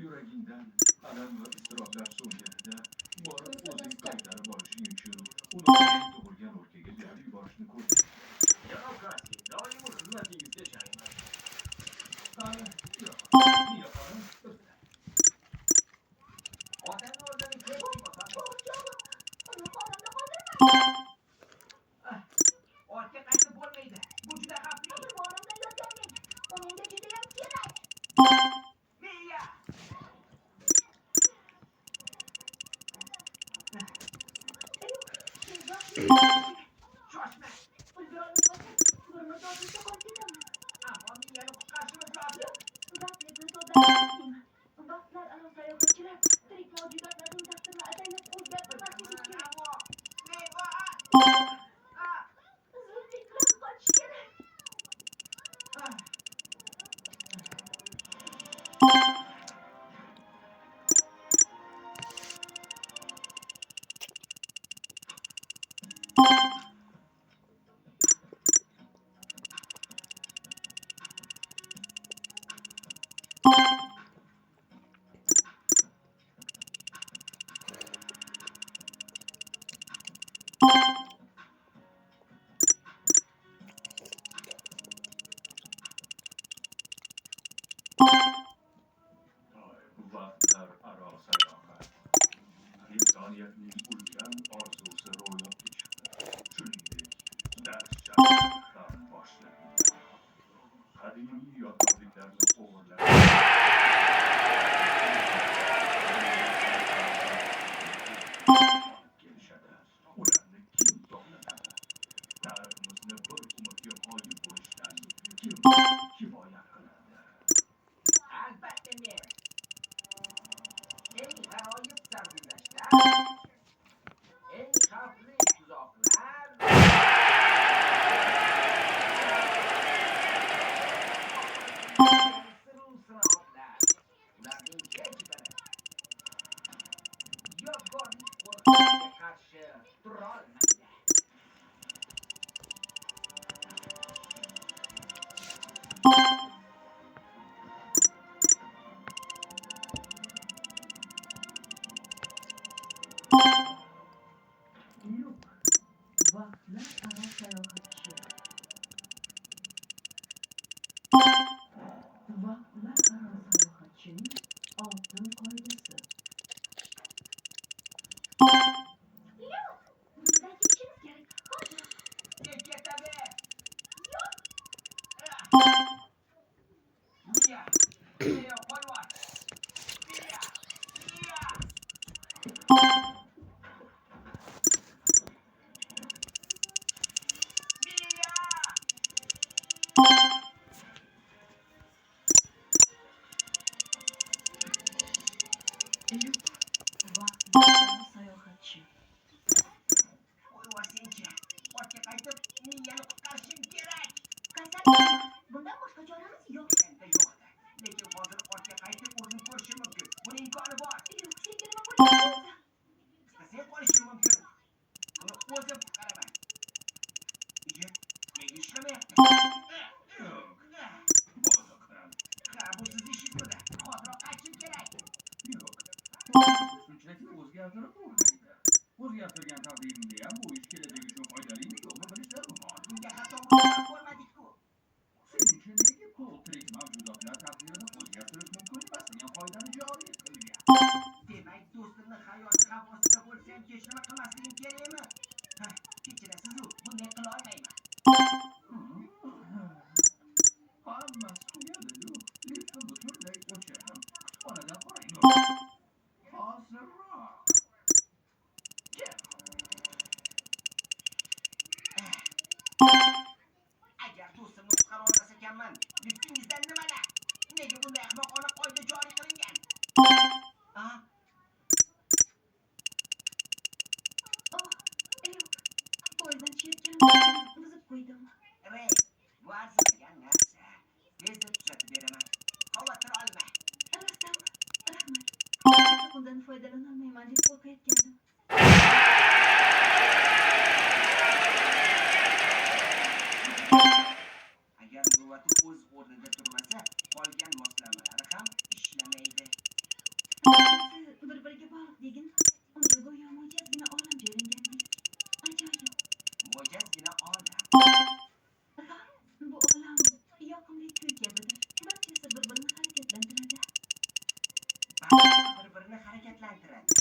Yuragingdan alam va iztiroblar so'nganida borib o'zing qaytarib olishing uchun uni o'zing tug'ilgan o'lkaga berib yuborishni ko'zla. Janob Kratki, doimo xizmatingizga ishonamiz. Miya xonim, bizlar. Otamni o'rniga kim qo'ymoqsan? Ortga qaytib bo'lmaydi. Bu juda xavfli. Miya! Shoshma. Ammo miyani qutqarishimiz lozim. Ammo vaqtlar aro sayohat. İnsaniyetning ulkan orzusi ro'yobga chiqdi. Shuningdek, dahshatli ham boshlandi. Qadimiy yodgorliklarni o'g'irlab kelishadi. Ularni kim to'xtatadi? Tariximizni bir umrga g'oyib bo'lishdan kim himoya qiladi? albatta men. Eng g'aroyib sarguzashtlar, eng xavfli tuzoqlar, siru sinovlar. Ularning hech biri yodgorlik qo'rqishiga qarshi turolmaydi. Yo'q, vaqtlar aro sayohatchi. Vaqtlar aro sayohatchining oltin qoidasi. Ketadi. Miya! Miya, polvon! Miya! Miya! Miya! Yo'q, vaqtlar aro sayohatchi. Qo'yvorsenchi. Ortga qaytib, miyani qutqarishim kerak. Bundan boshqa choramiz yo'q. Endi yo'q-da. Lekin hozir ortga qaytib o'zim ko'rishim mumkin. Buning imkoni bor. Senga nima bo'ldi? Istasang qolishim mumkin. Buni o'zim qutqaraman. Nega ishlamayapti? Bolalar. Ha, bu siz ishingizda. Hoziroq qaytishim kerak. Yo'q. Shunchaki o'zgartirib bo'lmaydi. O'zgartirgan taqdirimda ham bu ish kelajak uchun foydalimi yo'qmi bilish zarur. Bunga hatto muvaffaq bo'lmadik-ku. Sizningcha nega tirik mavjudotlar taqdirini o'zgartirish mumkin emas degan qoidani joriy qilgan? Demak, do'stimni hayoti xavf ostida bo'lsa ham hech nima qilmasligim kerakmi? Ha, kechirasiz-u, bunday qila olmayman. Hammasi tugadi-yu. Liftni butunlay o'chirdim. Kutubxonadan qoraymi? Hozirroq. Agar do'stimni qutqara olmas ekanman, liftingizdan nimalar? Nega bunday ahmoqona qoida joriy qilingan? Yo'q. Poyezddan tushayotganimda buzib qo'ydim. Rey, bu arzimagan narsa. Tezda tuzatib beraman. Xavotir olma. Rostmi? Rahmat. Bundan foydalanolmayman deb qo'rqayotgandim. Agar muruvvati o'z o'rnida turmasa, qolgan moslamalari ham ishlamaydi. harakatlantiradi.